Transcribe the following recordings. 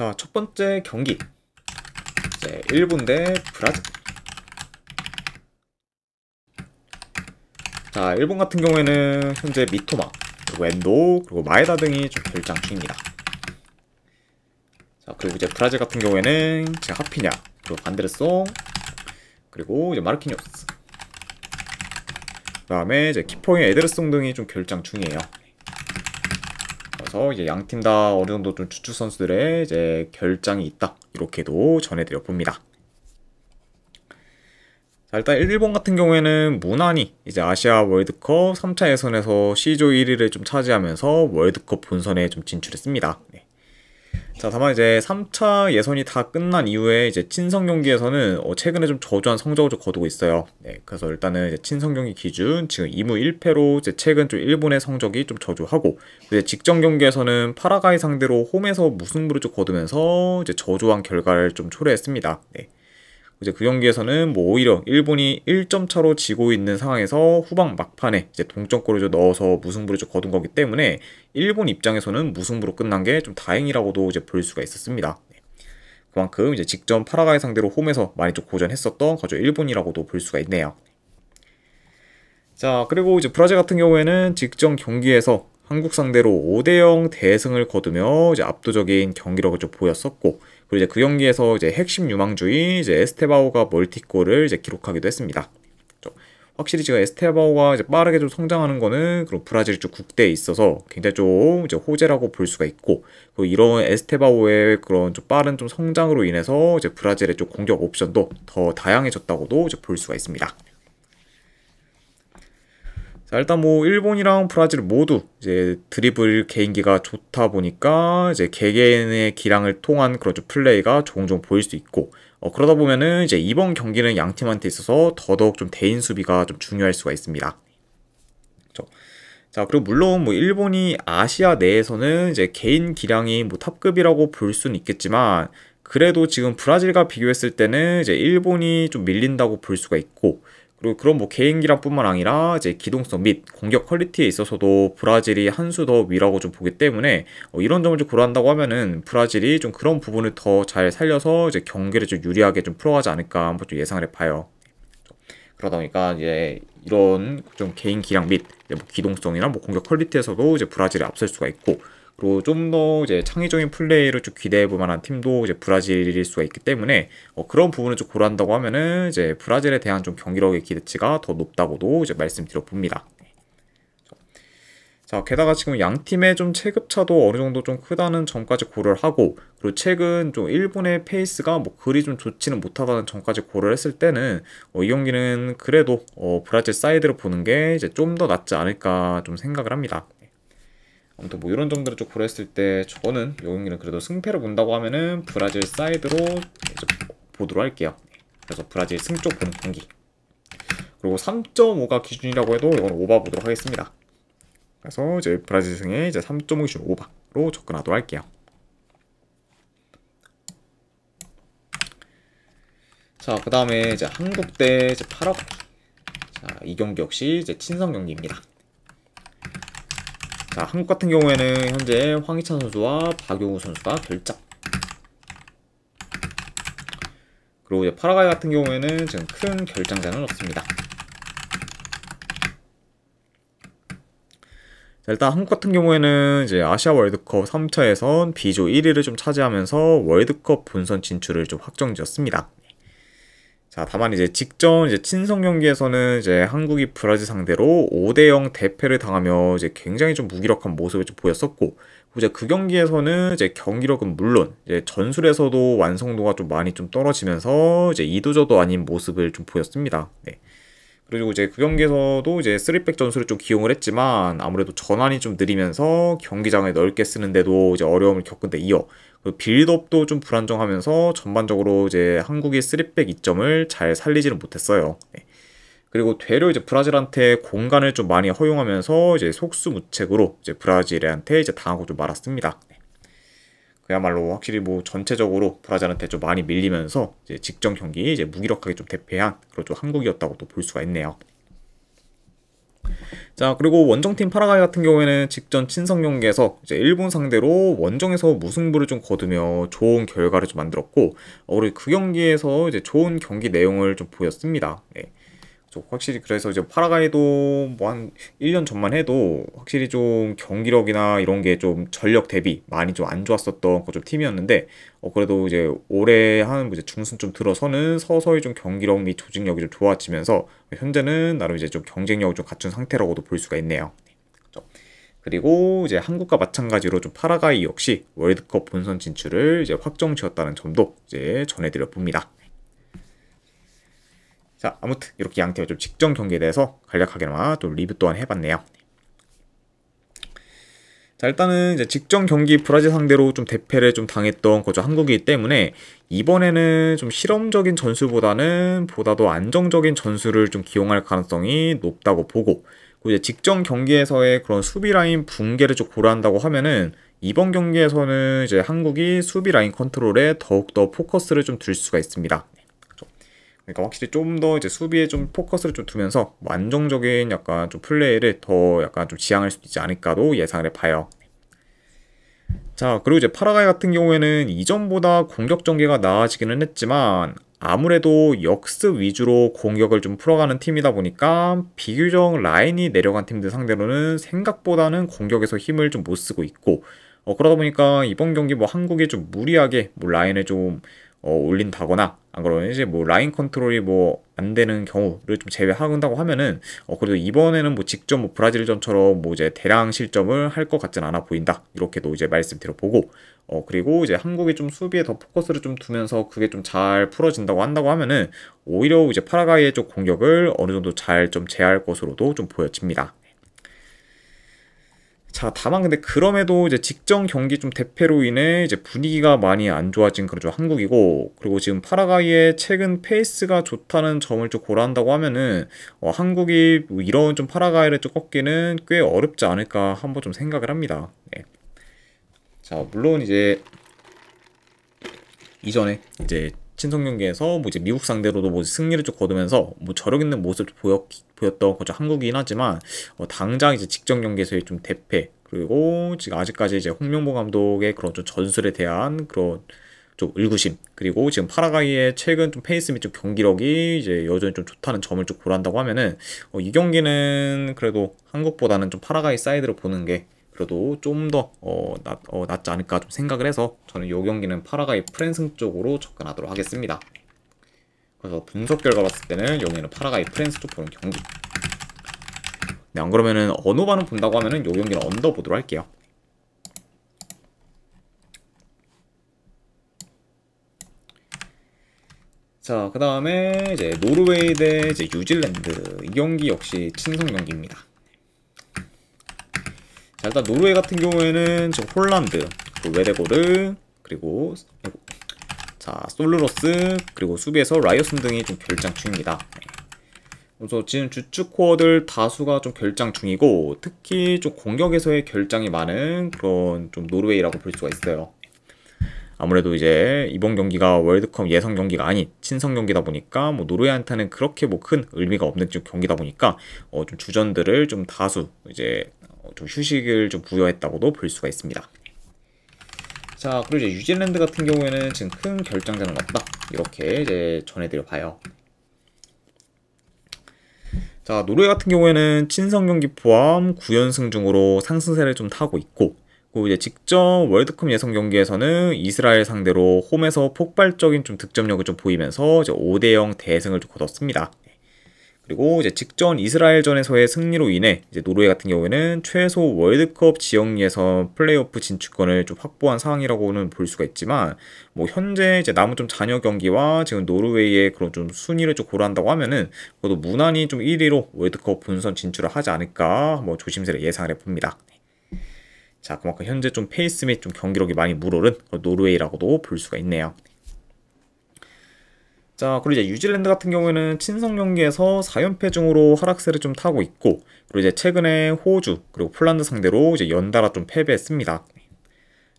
자, 첫 번째 경기. 이제 일본 대 브라질. 자, 일본 같은 경우에는 현재 미토마, 그리고 엔도, 그리고 마에다 등이 좀 결장 중입니다. 자, 그리고 이제 브라질 같은 경우에는 제 하피냐, 그리고 반데르송, 그리고 이제 마르키뇨스. 그 다음에 이제 키퍼인 에데르송 등이 좀 결장 중이에요. 그래서 이제 양 팀 다 어느 정도 좀 주축 선수들의 이제 결장이 있다, 이렇게도 전해드려 봅니다. 자, 일단 일본 같은 경우에는 무난히 이제 아시아 월드컵 3차 예선에서 C조 1위를 좀 차지하면서 월드컵 본선에 좀 진출했습니다. 네. 자, 다만 이제 3차 예선이 다 끝난 이후에 이제 친선 경기에서는 최근에 좀 저조한 성적을 좀 거두고 있어요. 네, 그래서 일단은 이제 친선 경기 기준 지금 2무 1패로 이제 최근 좀 일본의 성적이 좀 저조하고, 이제 직전 경기에서는 파라과이 상대로 홈에서 무승부를 좀 거두면서 이제 저조한 결과를 좀 초래했습니다. 네. 이제 그 경기에서는 뭐 오히려 일본이 1점 차로 지고 있는 상황에서 후방 막판에 이제 동점골을 좀 넣어서 무승부를 좀 거둔 거기 때문에 일본 입장에서는 무승부로 끝난 게 좀 다행이라고도 이제 볼 수가 있었습니다. 그만큼 이제 직전 파라과이 상대로 홈에서 많이 좀 고전했었던 거죠 일본이라고도 볼 수가 있네요. 자, 그리고 이제 브라질 같은 경우에는 직전 경기에서 한국 상대로 5대0 대승을 거두며 이제 압도적인 경기력을 좀 보였었고, 그리고 이제 그 경기에서 이제 핵심 유망주인 이제 에스테바오가 멀티골을 이제 기록하기도 했습니다. 확실히 지금 에스테바오가 이제 빠르게 좀 성장하는 거는 그런 브라질 쪽 국대에 있어서 굉장히 좀 이제 호재라고 볼 수가 있고, 그리고 이런 에스테바오의 그런 좀 빠른 좀 성장으로 인해서 이제 브라질의 좀 공격 옵션도 더 다양해졌다고도 이제 볼 수가 있습니다. 자, 일단 뭐 일본이랑 브라질 모두 이제 드리블 개인기가 좋다 보니까 이제 개개인의 기량을 통한 그런 좀 플레이가 종종 보일 수 있고, 그러다 보면은 이제 이번 경기는 양 팀한테 있어서 더더욱 좀 대인 수비가 좀 중요할 수가 있습니다. 그렇죠? 자, 그리고 물론 뭐 일본이 아시아 내에서는 이제 개인 기량이 뭐 탑급이라고 볼 수는 있겠지만, 그래도 지금 브라질과 비교했을 때는 이제 일본이 좀 밀린다고 볼 수가 있고, 그리고 그런 뭐 개인기량뿐만 아니라 이제 기동성 및 공격 퀄리티에 있어서도 브라질이 한 수 더 위라고 좀 보기 때문에 이런 점을 좀 고려한다고 하면은 브라질이 좀 그런 부분을 더 잘 살려서 이제 경기를 좀 유리하게 좀 풀어가지 않을까 한번 좀 예상을 해봐요. 그러다 보니까 이제 이런 좀 개인 기량 및 뭐 기동성이나 뭐 공격 퀄리티에서도 이제 브라질이 앞설 수가 있고, 그리고 좀 더 이제 창의적인 플레이를 좀 기대해 볼 만한 팀도 이제 브라질일 수가 있기 때문에 그런 부분을 좀 고려한다고 하면은 이제 브라질에 대한 좀 경기력의 기대치가 더 높다고도 이제 말씀드려 봅니다. 자, 게다가 지금 양 팀의 좀 체급차도 어느 정도 좀 크다는 점까지 고려를 하고, 그리고 최근 좀 일본의 페이스가 뭐 그리 좀 좋지는 못하다는 점까지 고려를 했을 때는 이 경기는 그래도 브라질 사이드를 보는 게 이제 좀 더 낫지 않을까 좀 생각을 합니다. 아무튼 뭐 이런 점들을 좀 고려했을 때 저는 이 경기는 그래도 승패를 본다고 하면은 브라질 사이드로 이제 보도록 할게요. 그래서 브라질 승 쪽 보는 경기. 그리고 3.5가 기준이라고 해도 이건 오바 보도록 하겠습니다. 그래서 이제 브라질 승에 이제 3.5 기준 오바로 접근하도록 할게요. 자, 그 다음에 이제 한국 대 이제 파라과이. 자, 이 경기 역시 이제 친선 경기입니다. 자, 한국 같은 경우에는 현재 황희찬 선수와 박용우 선수가 결장. 그리고 이제 파라과이 같은 경우에는 지금 큰 결장자는 없습니다. 자, 일단 한국 같은 경우에는 이제 아시아 월드컵 3차 예선 B조 1위를 좀 차지하면서 월드컵 본선 진출을 좀 확정지었습니다. 자, 다만 이제 직전 이제 친선 경기에서는 이제 한국이 브라질 상대로 5대0 대패를 당하며 이제 굉장히 좀 무기력한 모습을 좀 보였었고, 이제 그 경기에서는 이제 경기력은 물론 이제 전술에서도 완성도가 좀 많이 좀 떨어지면서 이제 이도저도 아닌 모습을 좀 보였습니다. 네. 그리고 이제 그 경기에서도 이제 3백 전술을 좀 기용을 했지만 아무래도 전환이 좀 느리면서 경기장을 넓게 쓰는데도 이제 어려움을 겪은 데 이어 빌드업도 좀 불안정하면서 전반적으로 이제 한국이 3백 이점을 잘 살리지는 못했어요. 네. 그리고 되려 이제 브라질한테 공간을 좀 많이 허용하면서 이제 속수무책으로 이제 브라질한테 이제 당하고 좀 말았습니다. 네. 그야말로 확실히 뭐 전체적으로 브라질한테 좀 많이 밀리면서 이제 직전 경기 이제 무기력하게 좀 대패한 그런 좀 한국이었다고도 볼 수가 있네요. 자, 그리고 원정팀 파라과이 같은 경우에는 직전 친선 경기에서 이제 일본 상대로 원정에서 무승부를 좀 거두며 좋은 결과를 좀 만들었고, 그리고 그 경기에서 이제 좋은 경기 내용을 좀 보였습니다. 네. 확실히 그래서 이제 파라과이도 뭐 한 1년 전만 해도 확실히 좀 경기력이나 이런 게 좀 전력 대비 많이 좀 안 좋았었던 그 좀 팀이었는데, 그래도 이제 올해 한 이제 중순 좀 들어서는 서서히 좀 경기력 및 조직력이 좀 좋아지면서 현재는 나름 이제 좀 경쟁력을 좀 갖춘 상태라고도 볼 수가 있네요. 그렇죠? 그리고 이제 한국과 마찬가지로 좀 파라과이 역시 월드컵 본선 진출을 이제 확정 지었다는 점도 이제 전해드려 봅니다. 자, 아무튼 이렇게 양팀의 좀 직전 경기에 대해서 간략하게나마 또 리뷰 또한 해봤네요. 자, 일단은 이제 직전 경기 브라질 상대로 좀 대패를 좀 당했던 거죠, 한국이기 때문에 이번에는 좀 실험적인 전술보다는 보다도 안정적인 전술을 좀 기용할 가능성이 높다고 보고, 그리고 이제 직전 경기에서의 그런 수비 라인 붕괴를 좀 고려한다고 하면은 이번 경기에서는 이제 한국이 수비 라인 컨트롤에 더욱더 포커스를 좀 둘 수가 있습니다. 그러니까 확실히 좀 더 이제 수비에 좀 포커스를 좀 두면서 뭐 안정적인 약간 좀 플레이를 더 약간 좀 지향할 수도 있지 않을까도 예상을 해봐요. 자, 그리고 이제 파라과이 같은 경우에는 이전보다 공격 전개가 나아지기는 했지만 아무래도 역습 위주로 공격을 좀 풀어가는 팀이다 보니까 비교적 라인이 내려간 팀들 상대로는 생각보다는 공격에서 힘을 좀 못 쓰고 있고, 그러다 보니까 이번 경기 뭐 한국이 좀 무리하게 뭐 라인을 좀 올린다거나, 안 그러면 이제 뭐 라인 컨트롤이 뭐 안 되는 경우를 좀 제외한다고 하면은 그래도 이번에는 뭐 직접 뭐 브라질전처럼 뭐 이제 대량 실점을 할 것 같진 않아 보인다, 이렇게도 이제 말씀드려보고, 그리고 이제 한국이 좀 수비에 더 포커스를 좀 두면서 그게 좀 잘 풀어진다고 한다고 하면은 오히려 이제 파라과이의 쪽 공격을 어느 정도 잘 좀 제어할 것으로도 좀 보여집니다. 자, 다만 근데 그럼에도 이제 직전 경기 좀 대패로 인해 이제 분위기가 많이 안 좋아진 그런 좀 한국이고, 그리고 지금 파라과이의 최근 페이스가 좋다는 점을 좀 고려한다고 하면은 한국이 뭐 이런 좀 파라과이를 좀 꺾기는 꽤 어렵지 않을까 한번 좀 생각을 합니다. 네. 자, 물론 이제 이전에 이제 친선 경기에서 뭐 이제 미국 상대로도 뭐 승리를 좀 거두면서 뭐 저력 있는 모습을 보였던 거죠, 한국이긴 하지만 당장 이제 직전 경기에서의 좀 대패, 그리고 지금 아직까지 이제 홍명보 감독의 그런 좀 전술에 대한 그런 좀 의구심, 그리고 지금 파라과이의 최근 좀 페이스 및 좀 경기력이 이제 여전히 좀 좋다는 점을 좀 고려한다고 하면은 이 경기는 그래도 한국보다는 좀 파라과이 사이드로 보는 게 그래도 좀 더 낫지 않을까 좀 생각을 해서 저는 이 경기는 파라과이 프랜승 쪽으로 접근하도록 하겠습니다. 그래서 분석 결과 봤을 때는 여기는 파라과이 프랜스 쪽 보는 경기. 네, 안 그러면은 언어반응 본다고 하면은 이 경기는 언더 보도록 할게요. 자, 그 다음에 이제 노르웨이 대 이제 뉴질랜드, 이 경기 역시 친선 경기입니다. 자, 일단 노르웨이 같은 경우에는 지금 홀란드, 그리고 웨데고르, 그리고 자 솔르로스, 그리고 수비에서 라이어슨 등이 좀 결장 중입니다. 그래서 지금 주축 코어들 다수가 좀 결장 중이고, 특히 좀 공격에서의 결장이 많은 그런 좀 노르웨이라고 볼 수가 있어요. 아무래도 이제 이번 경기가 월드컵 예선 경기가 아닌 친선 경기다 보니까 뭐 노르웨이한테는 그렇게 뭐 큰 의미가 없는 좀 경기다 보니까 좀 주전들을 좀 다수 이제 좀 휴식을 좀 부여했다고도 볼 수가 있습니다. 자, 그리고 이제 뉴질랜드 같은 경우에는 지금 큰 결장자는 없다, 이렇게 이제 전해드려 봐요. 자, 노르웨이 같은 경우에는 친선 경기 포함 9연승 중으로 상승세를 좀 타고 있고, 그리고 이제 직전 월드컵 예선 경기에서는 이스라엘 상대로 홈에서 폭발적인 좀 득점력을 좀 보이면서 이제 5대0 대승을 좀 거뒀습니다. 그리고 이제 직전 이스라엘전에서의 승리로 인해 이제 노르웨이 같은 경우에는 최소 월드컵 지역 예선 플레이오프 진출권을 좀 확보한 상황이라고는 볼 수가 있지만, 뭐 현재 이제 남은 좀 잔여 경기와 지금 노르웨이의 그런 좀 순위를 좀 고려한다고 하면은 그래도 무난히 좀 1위로 월드컵 본선 진출을 하지 않을까 뭐 조심스레 예상을 해봅니다. 자, 그만큼 현재 좀 페이스 및 좀 경기력이 많이 물오른 노르웨이라고도 볼 수가 있네요. 자, 그리고 이제 뉴질랜드 같은 경우에는 친선 경기에서 4연패 중으로 하락세를 좀 타고 있고, 그리고 이제 최근에 호주 그리고 폴란드 상대로 이제 연달아 좀 패배했습니다.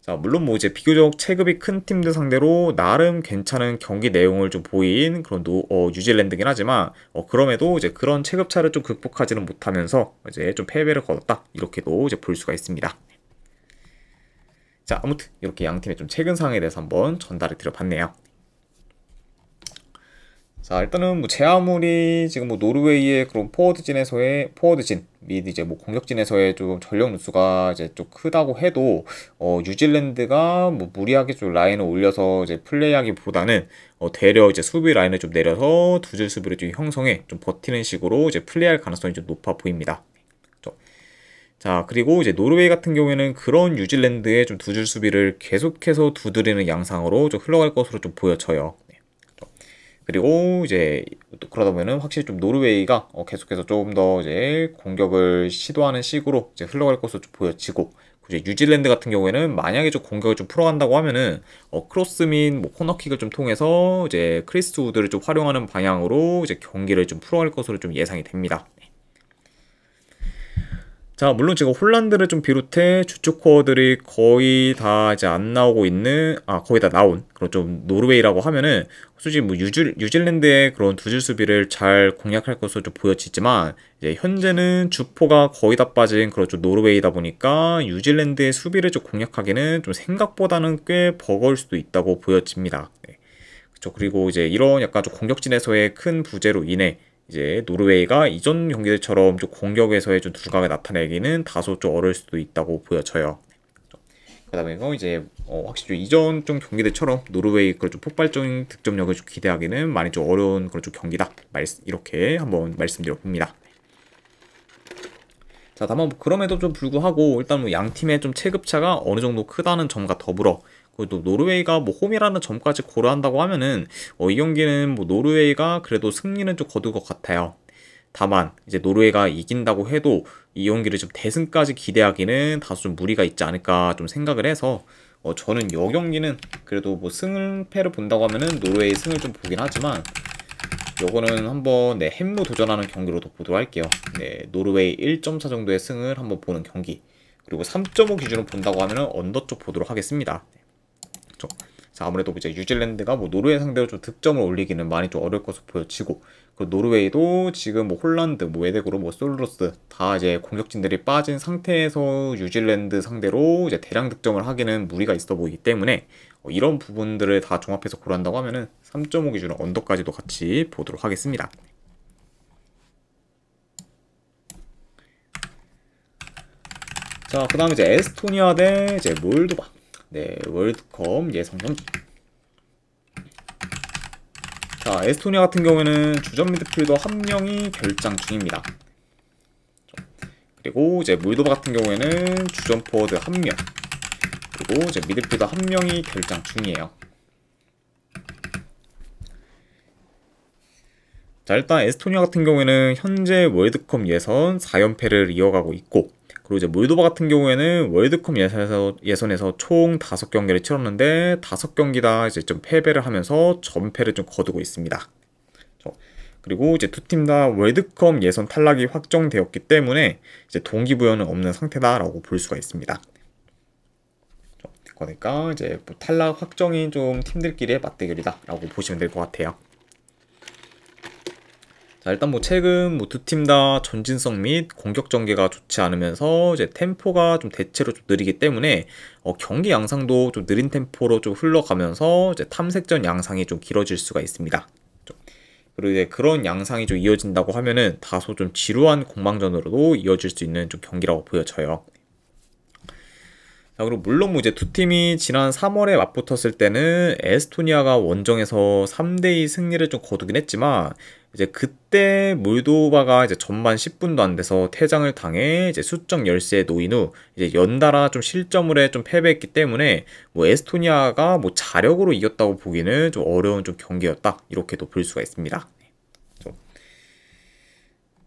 자, 물론 뭐 이제 비교적 체급이 큰 팀들 상대로 나름 괜찮은 경기 내용을 좀 보인 그런 뉴질랜드긴 하지만 그럼에도 이제 그런 체급 차를 좀 극복하지는 못하면서 이제 좀 패배를 거뒀다 이렇게도 이제 볼 수가 있습니다. 자, 아무튼 이렇게 양 팀의 좀 최근 상황에 대해서 한번 전달을 드려봤네요. 자, 일단은 뭐 제 아무리 지금 뭐 노르웨이의 그런 포워드진 및 이제 뭐 공격진에서의 좀 전력 누수가 이제 좀 크다고 해도 뉴질랜드가 뭐 무리하게 좀 라인을 올려서 이제 플레이하기보다는 되려 이제 수비 라인을 좀 내려서 두 줄 수비를 좀 형성해 좀 버티는 식으로 이제 플레이할 가능성이 좀 높아 보입니다. 자, 그리고 이제 노르웨이 같은 경우에는 그런 뉴질랜드의 좀 두 줄 수비를 계속해서 두드리는 양상으로 좀 흘러갈 것으로 좀 보여져요. 그리고 이제 그러다 보면은 확실히 좀 노르웨이가 계속해서 조금 더 이제 공격을 시도하는 식으로 이제 흘러갈 것으로 좀 보여지고, 이제 뉴질랜드 같은 경우에는 만약에 좀 공격을 좀 풀어간다고 하면은 크로스 및 뭐 코너킥을 좀 통해서 이제 크리스 우드를 좀 활용하는 방향으로 이제 경기를 좀 풀어갈 것으로 좀 예상이 됩니다. 자, 물론 지금 홀란드를 좀 비롯해 주축 코어들이 거의 다 이제 안 나오고 있는, 거의 다 나온, 그런 좀 노르웨이라고 하면은, 솔직히 뭐 뉴질랜드의 그런 두 줄 수비를 잘 공략할 것으로 좀 보여지지만, 이제 현재는 주포가 거의 다 빠진 그런 좀 노르웨이다 보니까, 뉴질랜드의 수비를 좀 공략하기는 좀 생각보다는 꽤 버거울 수도 있다고 보여집니다. 네. 그쵸. 그리고 이제 이런 약간 좀 공격진에서의 큰 부재로 인해, 이제 노르웨이가 이전 경기들처럼 좀 공격에서의 좀 두각을 나타내기는 다소 좀 어려울 수도 있다고 보여져요. 그다음에 이제 확실히 좀 이전 좀 경기들처럼 노르웨이 그런 좀 폭발적인 득점력을 좀 기대하기는 많이 좀 어려운 그런 좀 경기다. 이렇게 한번 말씀드려 봅니다. 자, 다만 뭐 그럼에도 좀 불구하고 일단 뭐 양 팀의 좀 체급차가 어느 정도 크다는 점과 더불어, 그리고 또 노르웨이가 뭐 홈이라는 점까지 고려한다고 하면은 이 경기는 뭐 노르웨이가 그래도 승리는 좀 거둘 것 같아요. 다만 이제 노르웨이가 이긴다고 해도 이 경기를 좀 대승까지 기대하기는 다소 좀 무리가 있지 않을까 좀 생각을 해서 저는 이 경기는 그래도 뭐 승패를 본다고 하면은 노르웨이 승을 좀 보긴 하지만, 요거는 한번 햄로 도전하는 경기로도 보도록 할게요. 노르웨이 1.4 정도의 승을 한번 보는 경기, 그리고 3.5 기준으로 본다고 하면은 언더 쪽 보도록 하겠습니다. 자, 아무래도 이제 뉴질랜드가 뭐 노르웨이 상대로 좀 득점을 올리기는 많이 좀 어려울 것으로 보여지고, 그 노르웨이도 지금 뭐 홀란드, 뭐 웨데그로, 뭐 솔로스 다 이제 공격진들이 빠진 상태에서 뉴질랜드 상대로 이제 대량 득점을 하기는 무리가 있어 보이기 때문에 이런 부분들을 다 종합해서 고려한다고 하면은 3.5 기준으로 언더까지도 같이 보도록 하겠습니다. 자, 그 다음에 이제 에스토니아 대 이제 몰도바. 월드컵 예선 경기. 자, 에스토니아 같은 경우에는 주전 미드필더 한 명이 결장 중입니다. 그리고 이제 몰도바 같은 경우에는 주전 포워드 한 명, 그리고 이제 미드필더 한 명이 결장 중이에요. 자, 일단 에스토니아 같은 경우에는 현재 월드컵 예선 4연패를 이어가고 있고, 그리고 이제 몰도바 같은 경우에는 월드컵 예선에서 총 5경기를 치렀는데 5경기 다 이제 좀 패배를 하면서 전패를 좀 거두고 있습니다. 그리고 이제 두 팀 다 월드컵 예선 탈락이 확정되었기 때문에 이제 동기부여는 없는 상태다라고 볼 수가 있습니다. 그러니까 이제 뭐 탈락 확정인 좀 팀들끼리의 맞대결이다라고 보시면 될 것 같아요. 자, 일단 뭐 최근 뭐 두 팀 다 전진성 및 공격 전개가 좋지 않으면서 이제 템포가 좀 대체로 좀 느리기 때문에 경기 양상도 좀 느린 템포로 좀 흘러가면서 이제 탐색전 양상이 좀 길어질 수가 있습니다. 그리고 이제 그런 양상이 좀 이어진다고 하면은 다소 좀 지루한 공방전으로도 이어질 수 있는 좀 경기라고 보여져요. 자, 그리고 물론 뭐 이제 두 팀이 지난 3월에 맞붙었을 때는 에스토니아가 원정에서 3대2 승리를 좀 거두긴 했지만, 이제 그때 몰도바가 이제 전반 10분도 안 돼서 퇴장을 당해 이제 수적 열세에 놓인 후 이제 연달아 좀 실점을 해 좀 패배했기 때문에 뭐 에스토니아가 뭐 자력으로 이겼다고 보기는 좀 어려운 좀 경기였다, 이렇게도 볼 수가 있습니다.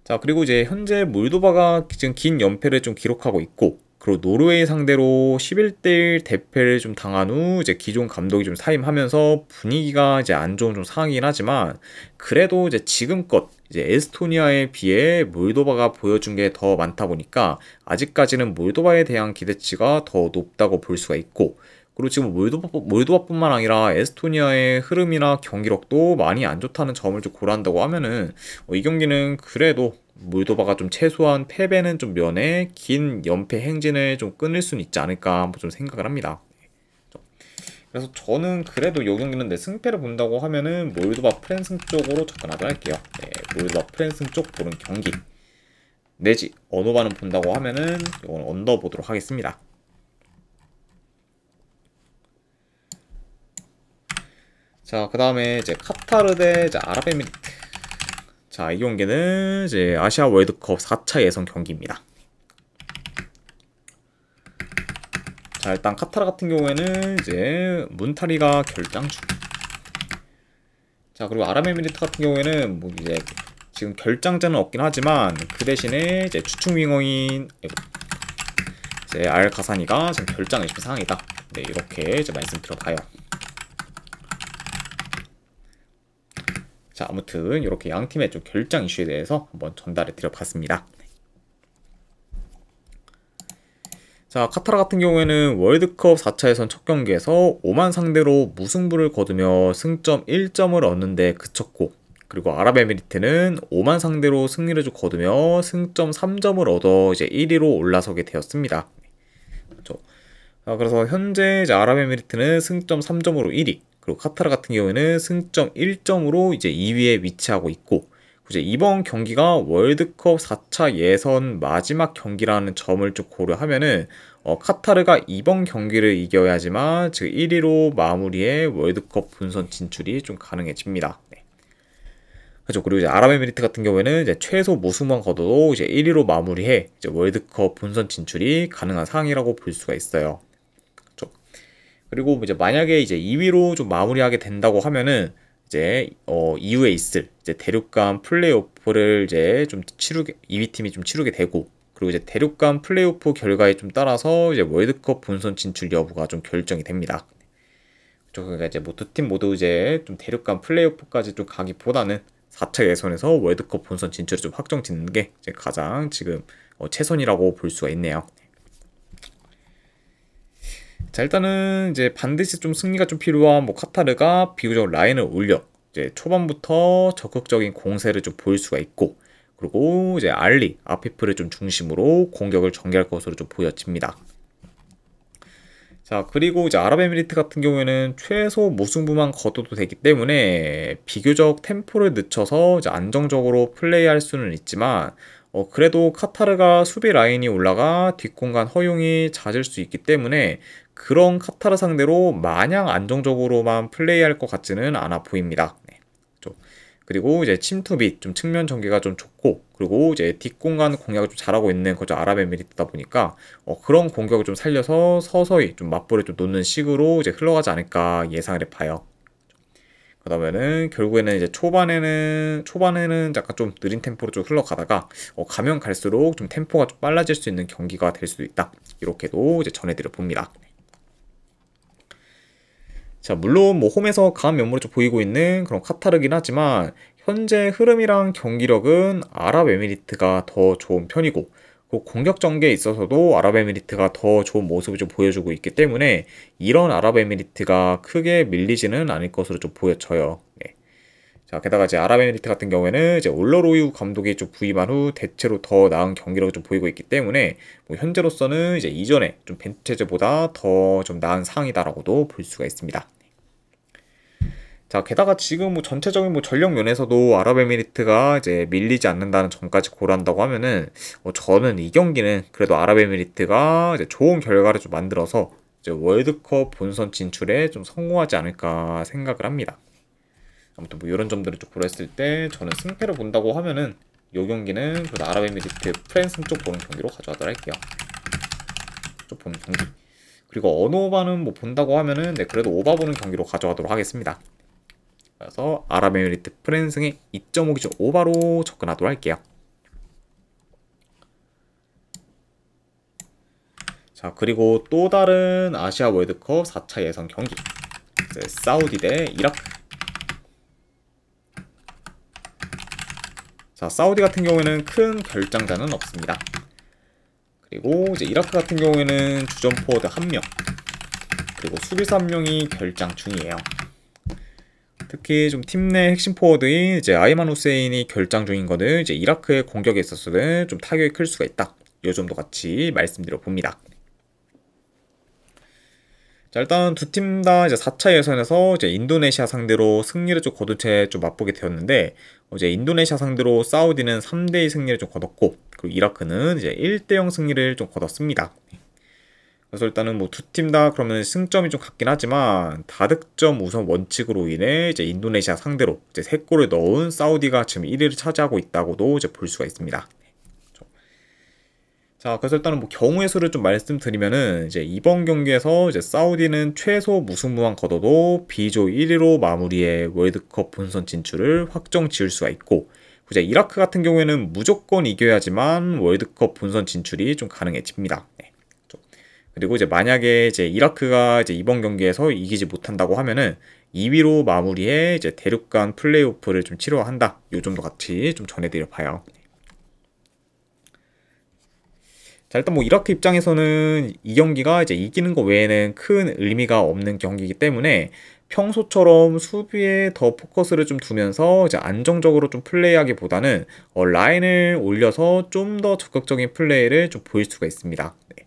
자, 그리고 이제 현재 몰도바가 지금 긴 연패를 좀 기록하고 있고, 그리고 노르웨이 상대로 11대1 대패를 좀 당한 후 이제 기존 감독이 좀 사임하면서 분위기가 이제 안 좋은 좀 상황이긴 하지만 그래도 이제 지금껏 이제 에스토니아에 비해 몰도바가 보여준 게 더 많다 보니까 아직까지는 몰도바에 대한 기대치가 더 높다고 볼 수가 있고 그리고 지금 몰도바뿐만 아니라 에스토니아의 흐름이나 경기력도 많이 안 좋다는 점을 좀 고려한다고 하면은 이 경기는 그래도 몰도바가 좀 최소한 패배는 좀 면해 긴 연패 행진을 좀 끊을 수는 있지 않을까 한번 좀 생각을 합니다. 그래서 저는 그래도 이 경기는 내 승패를 본다고 하면은 몰도바 프랜승 쪽으로 접근하도록 할게요. 네, 몰도바 프랜승 쪽 보는 경기 내지 언어반은 본다고 하면은 이건 언더 보도록 하겠습니다. 자, 그 다음에 이제 카타르 대 이제 아랍에미리트. 자, 이 경기는 이제 아시아 월드컵 4차 예선 경기입니다. 자, 일단 카타르 같은 경우에는 이제 문타리가 결장중. 자, 그리고 아랍에미리트 같은 경우에는 뭐 이제 지금 결장자는 없긴 하지만 그 대신에 이제 주축 윙어인 이제 알 가사니가 지금 결장을 시킨 상황이다. 네, 이렇게 이제 말씀드려봐요. 자, 아무튼 이렇게 양 팀의 좀 결장 이슈에 대해서 한번 전달해 드려봤습니다. 자, 카타르 같은 경우에는 월드컵 4차 예선 첫 경기에서 오만 상대로 무승부를 거두며 승점 1점을 얻는데 그쳤고 그리고 아랍에미리트는 오만 상대로 승리를 좀 거두며 승점 3점을 얻어 이제 1위로 올라서게 되었습니다. 그렇죠. 그래서 현재 이제 아랍에미리트는 승점 3점으로 1위 그리고 카타르 같은 경우에는 승점 1점으로 이제 2위에 위치하고 있고 이제 이번 경기가 월드컵 4차 예선 마지막 경기라는 점을 좀 고려하면은 카타르가 이번 경기를 이겨야지만 지금 1위로 마무리해 월드컵 본선 진출이 좀 가능해집니다. 네. 그렇죠. 그리고 이제 아랍에미리트 같은 경우에는 이제 최소 무승만 거둬도 이제 1위로 마무리해 이제 월드컵 본선 진출이 가능한 상황이라고 볼 수가 있어요. 그렇죠. 그리고 이제 만약에 이제 2위로 좀 마무리하게 된다고 하면은 이제 이후에 있을 이제 대륙간 플레이오프를 이제 좀 2위 팀이 좀 치르게 되고 그리고 이제 대륙간 플레이오프 결과에 좀 따라서 이제 월드컵 본선 진출 여부가 좀 결정이 됩니다. 그러니까 이제 뭐 두 팀 모두 이제 좀 대륙간 플레이오프까지 좀 가기보다는 4차 예선에서 월드컵 본선 진출을 좀 확정 짓는 게 이제 가장 지금 최선이라고 볼 수가 있네요. 자, 일단은 이제 반드시 좀 승리가 좀 필요한 뭐 카타르가 비교적 라인을 올려 이제 초반부터 적극적인 공세를 좀 보일 수가 있고 그리고 이제 알리, 아피프를 좀 중심으로 공격을 전개할 것으로 좀 보여집니다. 자, 그리고 이제 아랍에미리트 같은 경우에는 최소 무승부만 거둬도 되기 때문에 비교적 템포를 늦춰서 이제 안정적으로 플레이할 수는 있지만 그래도 카타르가 수비 라인이 올라가 뒷공간 허용이 잦을 수 있기 때문에 그런 카타르 상대로 마냥 안정적으로만 플레이할 것 같지는 않아 보입니다. 네. 그리고 이제 침투 및 좀 측면 전개가 좀 좋고 그리고 이제 뒷공간 공략을 좀 잘하고 있는 거죠. 아랍에미리트다 보니까 그런 공격을 좀 살려서 서서히 좀 맞불을 좀 놓는 식으로 이제 흘러가지 않을까 예상을 해봐요. 그러면은 결국에는 이제 초반에는 약간 좀 느린 템포로 좀 흘러가다가 가면 갈수록 좀 템포가 좀 빨라질 수 있는 경기가 될 수도 있다. 이렇게도 이제 전해드려 봅니다. 자, 물론 뭐 홈에서 강한 면모를 좀 보이고 있는 그런 카타르긴 하지만 현재 흐름이랑 경기력은 아랍에미리트가 더 좋은 편이고 그 공격 전개에 있어서도 아랍에미리트가 더 좋은 모습을 좀 보여주고 있기 때문에 이런 아랍에미리트가 크게 밀리지는 않을 것으로 좀 보여져요. 네. 자, 게다가 이제 아랍에미리트 같은 경우에는 이제 올러로유 감독이 좀 부임한 후 대체로 더 나은 경기력을 좀 보이고 있기 때문에 뭐 현재로서는 이제 이전에 좀 벤투체제보다 더 좀 나은 상황이다라고도 볼 수가 있습니다. 자, 게다가 지금 뭐 전체적인 뭐 전력 면에서도 아랍에미리트가 이제 밀리지 않는다는 점까지 고려한다고 하면은 저는 이 경기는 그래도 아랍에미리트가 이제 좋은 결과를 좀 만들어서 이제 월드컵 본선 진출에 좀 성공하지 않을까 생각을 합니다. 아무튼 뭐 이런 점들을 좀 고려했을 때 저는 승패를 본다고 하면은 이 경기는 그래도 아랍에미리트 프랜스 쪽 보는 경기로 가져가도록 할게요. 쪽 보는 경기. 그리고 언오바는 뭐 본다고 하면은 네, 그래도 오바 보는 경기로 가져가도록 하겠습니다. 그래서 아랍에미리트 프랜승의 2.5 기준 오바로 접근하도록 할게요. 자, 그리고 또 다른 아시아 월드컵 4차 예선 경기. 이제 사우디 대 이라크. 자, 사우디 같은 경우에는 큰 결장자는 없습니다. 그리고 이제 이라크 같은 경우에는 주전 포워드 1명, 그리고 수비수 1명이 결장 중이에요. 특히 좀 팀 내 핵심 포워드인 이제 아이만 후세인이 결장 중인 거는 이제 이라크의 공격에 있어서는 좀 타격이 클 수가 있다. 이 점도 같이 말씀드려 봅니다. 자, 일단 두 팀 다 이제 4차 예선에서 이제 인도네시아 상대로 승리를 좀 거둔 채 좀 맛보게 되었는데, 이제 인도네시아 상대로 사우디는 3대2 승리를 좀 거뒀고, 그리고 이라크는 이제 1대0 승리를 좀 거뒀습니다. 그래서 일단은 뭐 두 팀 다 그러면 승점이 좀 같긴 하지만 다득점 우선 원칙으로 인해 이제 인도네시아 상대로 이제 3골을 넣은 사우디가 지금 1위를 차지하고 있다고도 이제 볼 수가 있습니다. 자, 그래서 일단은 뭐 경우의 수를 좀 말씀드리면은 이제 이번 경기에서 이제 사우디는 최소 무승부만 거둬도 B조 1위로 마무리해 월드컵 본선 진출을 확정 지을 수가 있고, 이제 이라크 같은 경우에는 무조건 이겨야지만 월드컵 본선 진출이 좀 가능해집니다. 네. 그리고 이제 만약에 이제 이라크가 이제 이번 경기에서 이기지 못한다고 하면은 2위로 마무리해 이제 대륙 간 플레이오프를 좀 치러한다. 요 정도 같이 좀 전해드려 봐요. 자, 일단 뭐 이라크 입장에서는 이 경기가 이제 이기는 거 외에는 큰 의미가 없는 경기이기 때문에 평소처럼 수비에 더 포커스를 좀 두면서 이제 안정적으로 좀 플레이하기보다는 라인을 올려서 좀 더 적극적인 플레이를 좀 보일 수가 있습니다. 네.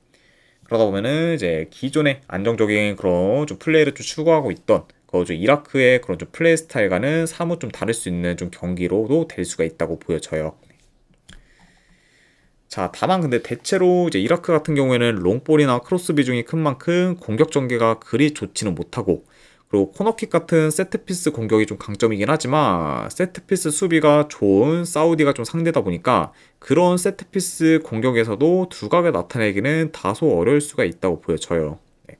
그러다 보면은 이제 기존의 안정적인 그런 좀 플레이를 좀 추구하고 있던 좀 이라크의 그런 좀 플레이 스타일과는 사뭇 좀 다를 수 있는 좀 경기로도 될 수가 있다고 보여져요. 자, 다만 근데 대체로 이제 이라크 같은 경우에는 롱볼이나 크로스 비중이 큰 만큼 공격 전개가 그리 좋지는 못하고, 그리고 코너킥 같은 세트피스 공격이 좀 강점이긴 하지만 세트피스 수비가 좋은 사우디가 좀 상대다 보니까 그런 세트피스 공격에서도 두각을 나타내기는 다소 어려울 수가 있다고 보여져요. 네.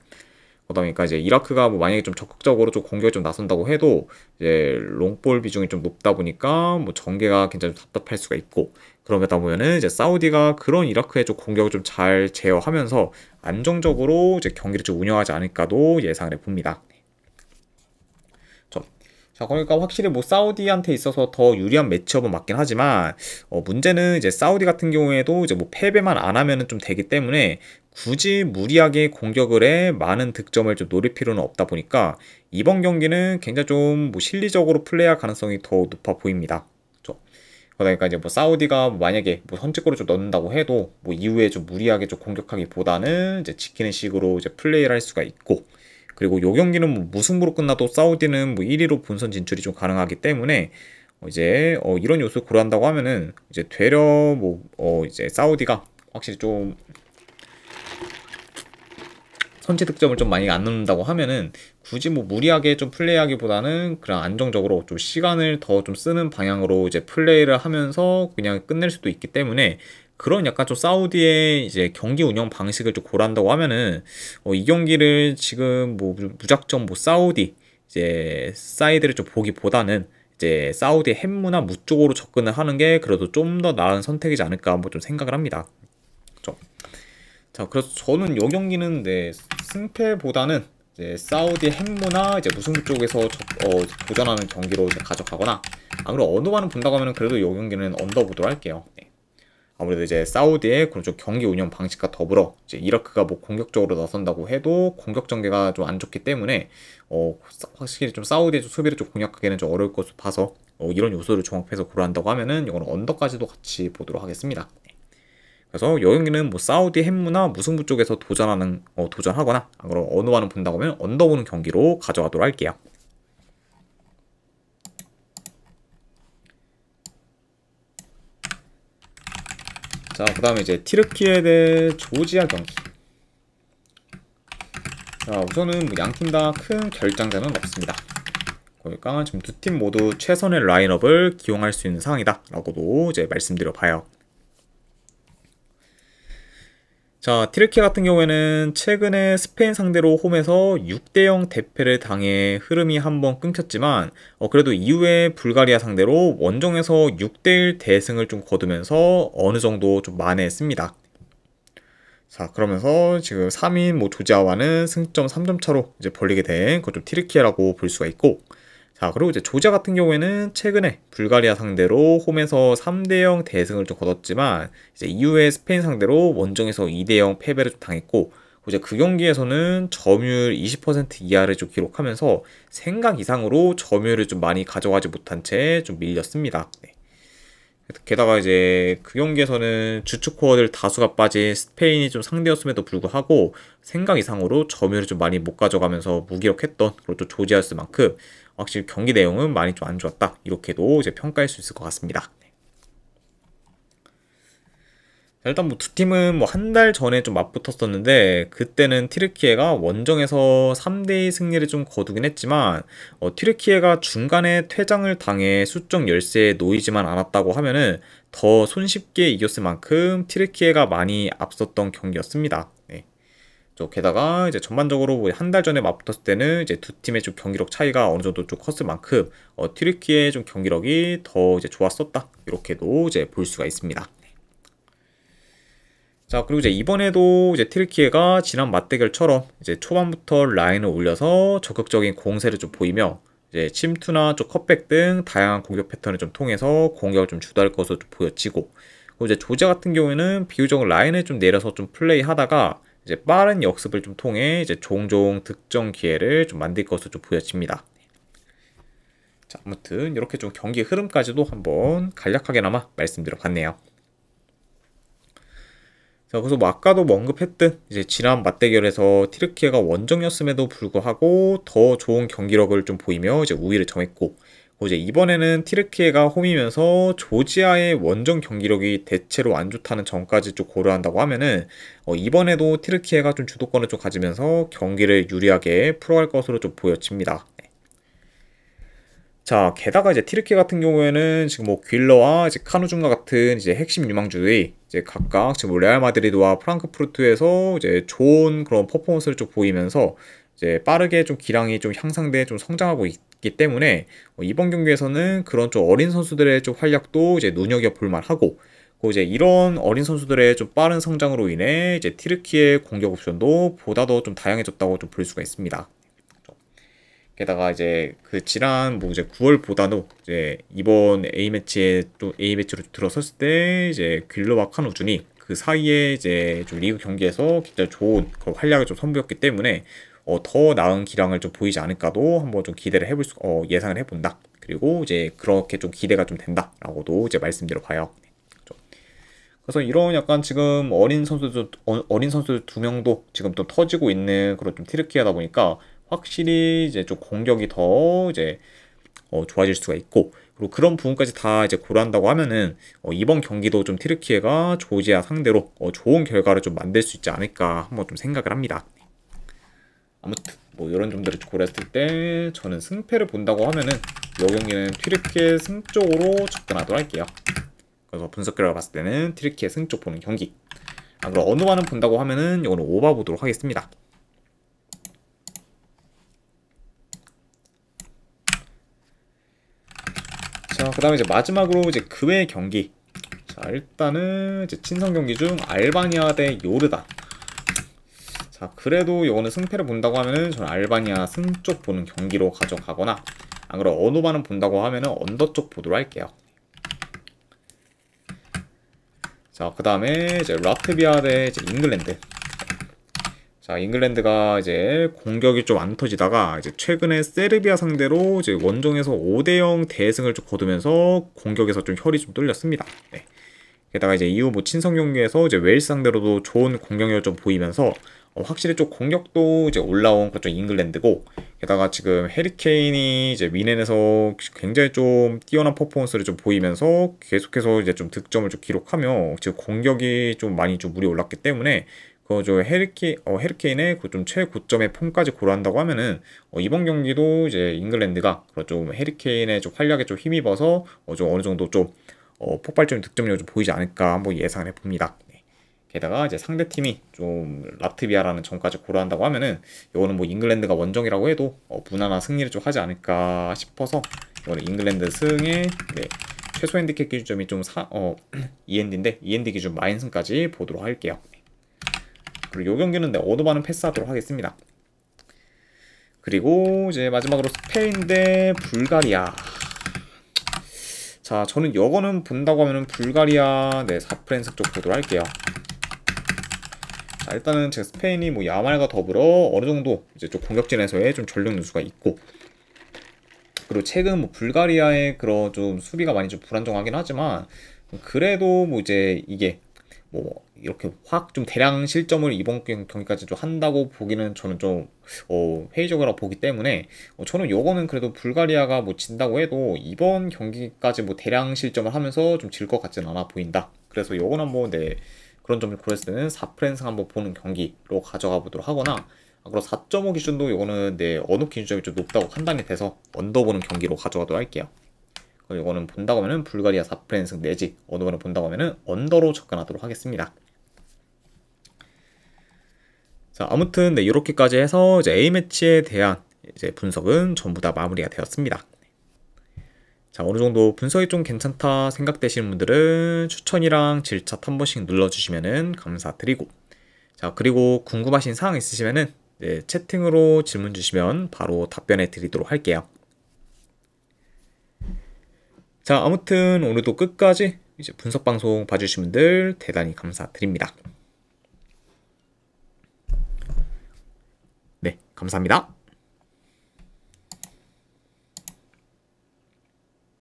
그러다 보니까 이제 이라크가 뭐 만약에 좀 적극적으로 좀 공격에 좀 나선다고 해도 이제 롱볼 비중이 좀 높다 보니까 뭐 전개가 굉장히 답답할 수가 있고, 그러다 보면은 이제 사우디가 그런 이라크의 좀 공격을 좀 잘 제어하면서 안정적으로 이제 경기를 좀 운영하지 않을까도 예상을 해봅니다. 자, 그러니까 확실히 뭐 사우디한테 있어서 더 유리한 매치업은 맞긴 하지만 문제는 이제 사우디 같은 경우에도 이제 뭐 패배만 안 하면은 좀 되기 때문에 굳이 무리하게 공격을 해 많은 득점을 좀 노릴 필요는 없다 보니까 이번 경기는 굉장히 좀 뭐 실리적으로 플레이할 가능성이 더 높아 보입니다. 그러니까 이제 뭐 사우디가 만약에 뭐 선제골을 좀 넣는다고 해도 뭐 이후에 좀 무리하게 좀 공격하기보다는 이제 지키는 식으로 이제 플레이를 할 수가 있고, 그리고 요 경기는 뭐 무승부로 끝나도 사우디는 뭐 1위로 본선 진출이 좀 가능하기 때문에 이제 이런 요소를 고려한다고 하면은 이제 되려 뭐 이제 사우디가 확실히 좀 선취 득점을 좀 많이 안 넣는다고 하면은 굳이 뭐 무리하게 좀 플레이하기보다는 그냥 안정적으로 좀 시간을 더 좀 쓰는 방향으로 이제 플레이를 하면서 그냥 끝낼 수도 있기 때문에 그런 약간 좀 사우디의 이제 경기 운영 방식을 좀 고려한다고 하면은 이 경기를 지금 뭐 무작정 뭐 사우디 이제 사이드를 좀 보기보다는 이제 사우디 햄무나 무 쪽으로 접근을 하는 게 그래도 좀 더 나은 선택이지 않을까 뭐 좀 생각을 합니다. 그렇죠? 자, 그래서 저는 이 경기는 네, 승패보다는 이제 사우디 햄무나 이제 무승부 쪽에서 도전하는 경기로 이제 가져가거나, 아무래도 언더만은 본다고 하면 그래도 이 경기는 언더 보도록 할게요. 네. 아무래도 이제 사우디의 그런 좀 경기 운영 방식과 더불어 이제 이라크가 뭐 공격적으로 나선다고 해도 공격 전개가 좀 안 좋기 때문에 확실히 좀 사우디의 좀 수비를 좀 공략하기는 좀 어려울 것으로 봐서 이런 요소를 종합해서 고려한다고 하면은 이거는 언더까지도 같이 보도록 하겠습니다. 그래서 이 경기는 뭐 사우디 햄무나 무승부 쪽에서 도전하거나 그럼 언더만은 본다고 하면 언더 보는 경기로 가져가도록 할게요. 자, 그 다음에 이제 티르키예 대 조지아 경기. 자, 우선은 뭐 양팀 다 큰 결장자는 없습니다. 그러니까 지금 두 팀 모두 최선의 라인업을 기용할 수 있는 상황이다 라고도 이제 말씀드려 봐요. 자, 티르키예 같은 경우에는 최근에 스페인 상대로 홈에서 6대0 대패를 당해 흐름이 한번 끊겼지만 그래도 이후에 불가리아 상대로 원정에서 6대1 대승을 좀 거두면서 어느 정도 좀 만회했습니다. 자, 그러면서 지금 3인 뭐 조지아와는 승점 3점 차로 이제 벌리게 된 그좀 튀르키예라고 볼 수가 있고, 자, 그리고 이제 조지아 같은 경우에는 최근에 불가리아 상대로 홈에서 3대0 대승을 좀 거뒀지만, 이제 이후에 스페인 상대로 원정에서 2대0 패배를 좀 당했고, 이제 그 경기에서는 점유율 20% 이하를 좀 기록하면서 생각 이상으로 점유율을 좀 많이 가져가지 못한 채 좀 밀렸습니다. 네. 게다가 이제 그 경기에서는 주축 코어들 다수가 빠진 스페인이 좀 상대였음에도 불구하고 생각 이상으로 점유율을 좀 많이 못 가져가면서 무기력했던 그리고 또 조지아스 만큼 확실히 경기 내용은 많이 좀 안 좋았다, 이렇게도 이제 평가할 수 있을 것 같습니다. 일단 뭐 두 팀은 뭐 한 달 전에 좀 맞붙었었는데, 그때는 튀르키예가 원정에서 3대2 승리를 좀 거두긴 했지만, 튀르키예가 중간에 퇴장을 당해 수적 열세에 놓이지만 않았다고 하면은 더 손쉽게 이겼을 만큼 튀르키예가 많이 앞섰던 경기였습니다. 네. 게다가 이제 전반적으로 뭐 한 달 전에 맞붙었을 때는 이제 두 팀의 좀 경기력 차이가 어느 정도 좀 컸을 만큼 튀르키예의 좀 경기력이 더 이제 좋았었다, 이렇게도 이제 볼 수가 있습니다. 자, 그리고 이제 이번에도 이제 튀르키예가 지난 맞대결처럼 이제 초반부터 라인을 올려서 적극적인 공세를 좀 보이며, 이제 침투나 좀 컷백 등 다양한 공격 패턴을 좀 통해서 공격을 좀 주도할 것으로 좀 보여지고, 그리고 이제 조지아 같은 경우에는 비교적 라인을 좀 내려서 좀 플레이하다가 이제 빠른 역습을 좀 통해 이제 종종 득점 기회를 좀 만들 것으로 좀 보여집니다. 자, 아무튼 이렇게 좀 경기 흐름까지도 한번 간략하게나마 말씀드려 봤네요. 자, 그래서 뭐 아까도 뭐 언급했듯 이제 지난 맞대결에서 튀르키예가 원정이었음에도 불구하고 더 좋은 경기력을 좀 보이며 이제 우위를 점했고, 이제 이번에는 튀르키예가 홈이면서 조지아의 원정 경기력이 대체로 안 좋다는 점까지 좀 고려한다고 하면은 이번에도 튀르키예가 좀 주도권을 좀 가지면서 경기를 유리하게 풀어갈 것으로 좀 보여집니다. 자, 게다가 이제 튀르키예 같은 경우에는 지금 뭐 귓러와 이제 카누준과 같은 이제 핵심 유망주들이 이제 각각 지금 뭐 레알 마드리드와 프랑크푸르트에서 이제 좋은 그런 퍼포먼스를 좀 보이면서 이제 빠르게 좀 기량이 좀 향상돼 좀 성장하고 있기 때문에 이번 경기에서는 그런 좀 어린 선수들의 좀 활약도 이제 눈여겨 볼 만하고, 그리고 이제 이런 어린 선수들의 좀 빠른 성장으로 인해 이제 튀르키예 공격 옵션도 보다 더 좀 다양해졌다고 좀 볼 수가 있습니다. 게다가 이제 그 지난 뭐 이제 9월보다도 이제 이번 A매치에 또 A매치로 들어섰을 때 이제 귓러와 칸우준이 그 사이에 이제 좀 리그 경기에서 굉장히 좋은 그런 활약을 좀 선보였기 때문에 더 나은 기량을 좀 보이지 않을까도 한번 좀 기대를 해볼 수 예상을 해본다. 그리고 이제 그렇게 좀 기대가 좀 된다라고도 이제 말씀드려 봐요. 그래서 이런 약간 지금 어린 선수들 두 명도 지금 또 터지고 있는 그런 좀 튀르키예다 보니까 확실히 이제 좀 공격이 더 이제 좋아질 수가 있고, 그리고 그런 부분까지 다 이제 고려한다고 하면은 이번 경기도 좀 튀르키예가 조지아 상대로 좋은 결과를 좀 만들 수 있지 않을까 한번 좀 생각을 합니다. 아무튼 뭐 이런 점들을 고려했을 때 저는 승패를 본다고 하면은 이 경기는 튀르키예 승 쪽으로 접근하도록 할게요. 그래서 분석 결과 봤을 때는 튀르키예 승 쪽 보는 경기. 그럼 어느와는 본다고 하면은 이거는 오바 보도록 하겠습니다. 자, 그 다음에 이제 마지막으로 이제 그 외의 경기. 자, 일단은 이제 친선 경기 중 알바니아 대 요르단. 자, 그래도 이거는 승패를 본다고 하면은 저는 알바니아 승 쪽 보는 경기로 가져가거나, 안 그럼 어느와는 본다고 하면은 언더 쪽 보도록 할게요. 자, 그 다음에 이제 라트비아 대 이제 잉글랜드. 자, 잉글랜드가 이제 공격이 좀 안 터지다가 이제 최근에 세르비아 상대로 이제 원정에서 5대0 대승을 좀 거두면서 공격에서 좀 혈이 좀 뚫렸습니다. 네. 게다가 이제 이후 뭐 친선 경기에서 이제 웨일스 상대로도 좋은 공격력을 좀 보이면서 확실히 좀 공격도 이제 올라온 그쪽 잉글랜드고, 게다가 지금 해리케인이 이제 미넨에서 굉장히 좀 뛰어난 퍼포먼스를 좀 보이면서 계속해서 이제 좀 득점을 좀 기록하며 지금 공격이 좀 많이 좀 물이 올랐기 때문에 그저 해리케인의 그 좀 최고점의 폼까지 고려한다고 하면은 이번 경기도 이제 잉글랜드가 좀 해리케인의 좀 활약에 좀 힘입어서 좀 어느 정도 좀 폭발적인 득점력을 좀 보이지 않을까 한번 예상을 해봅니다. 네. 게다가 이제 상대팀이 좀 라트비아라는 점까지 고려한다고 하면은 이거는 뭐 잉글랜드가 원정이라고 해도 무난한 승리를 좀 하지 않을까 싶어서 이거는 잉글랜드 승에 네, 최소 핸디캡 기준점이 좀 END인데 END 기준 마이너스까지 보도록 할게요. 그리고 이 경기는 네, 어드바는 패스하도록 하겠습니다. 그리고 이제 마지막으로 스페인 대 불가리아. 자, 저는 이거는 본다고 하면은 불가리아 네 4프랜스 쪽 보도록 할게요. 자, 일단은 제가 스페인이 뭐 야말과 더불어 어느 정도 이제 좀 공격진에서의 좀 전력 누수가 있고, 그리고 최근 뭐 불가리아의 그런 좀 수비가 많이 좀 불안정하긴 하지만, 그래도 뭐 이제 이게 뭐 이렇게 확 좀 대량 실점을 이번 경기까지 좀 한다고 보기는 저는 좀 회의적이라고 보기 때문에, 저는 요거는 그래도 불가리아가 뭐 진다고 해도 이번 경기까지 뭐 대량 실점을 하면서 좀 질 것 같진 않아 보인다. 그래서 요거는 한번 네 그런 점을 고렸을 때는 4프랜스 한번 보는 경기로 가져가 보도록 하거나, 그리고 4.5 기준도 요거는 네 어느 기준점이 좀 높다고 판단이 돼서 언더 보는 경기로 가져가도록 할게요. 그럼 이거는 본다고 하면은 불가리아 4프랜스 내지 어느 거는 본다고 하면은 언더로 접근하도록 하겠습니다. 자, 아무튼 네 이렇게까지 해서 이제 A매치에 대한 이제 분석은 전부 다 마무리가 되었습니다. 자, 어느 정도 분석이 좀 괜찮다 생각되시는 분들은 추천이랑 질차 한 번씩 눌러주시면은 감사드리고, 자, 그리고 궁금하신 사항 있으시면은 네, 채팅으로 질문 주시면 바로 답변해 드리도록 할게요. 자, 아무튼 오늘도 끝까지 이제 분석 방송 봐주신 분들 대단히 감사드립니다. 네, 감사합니다.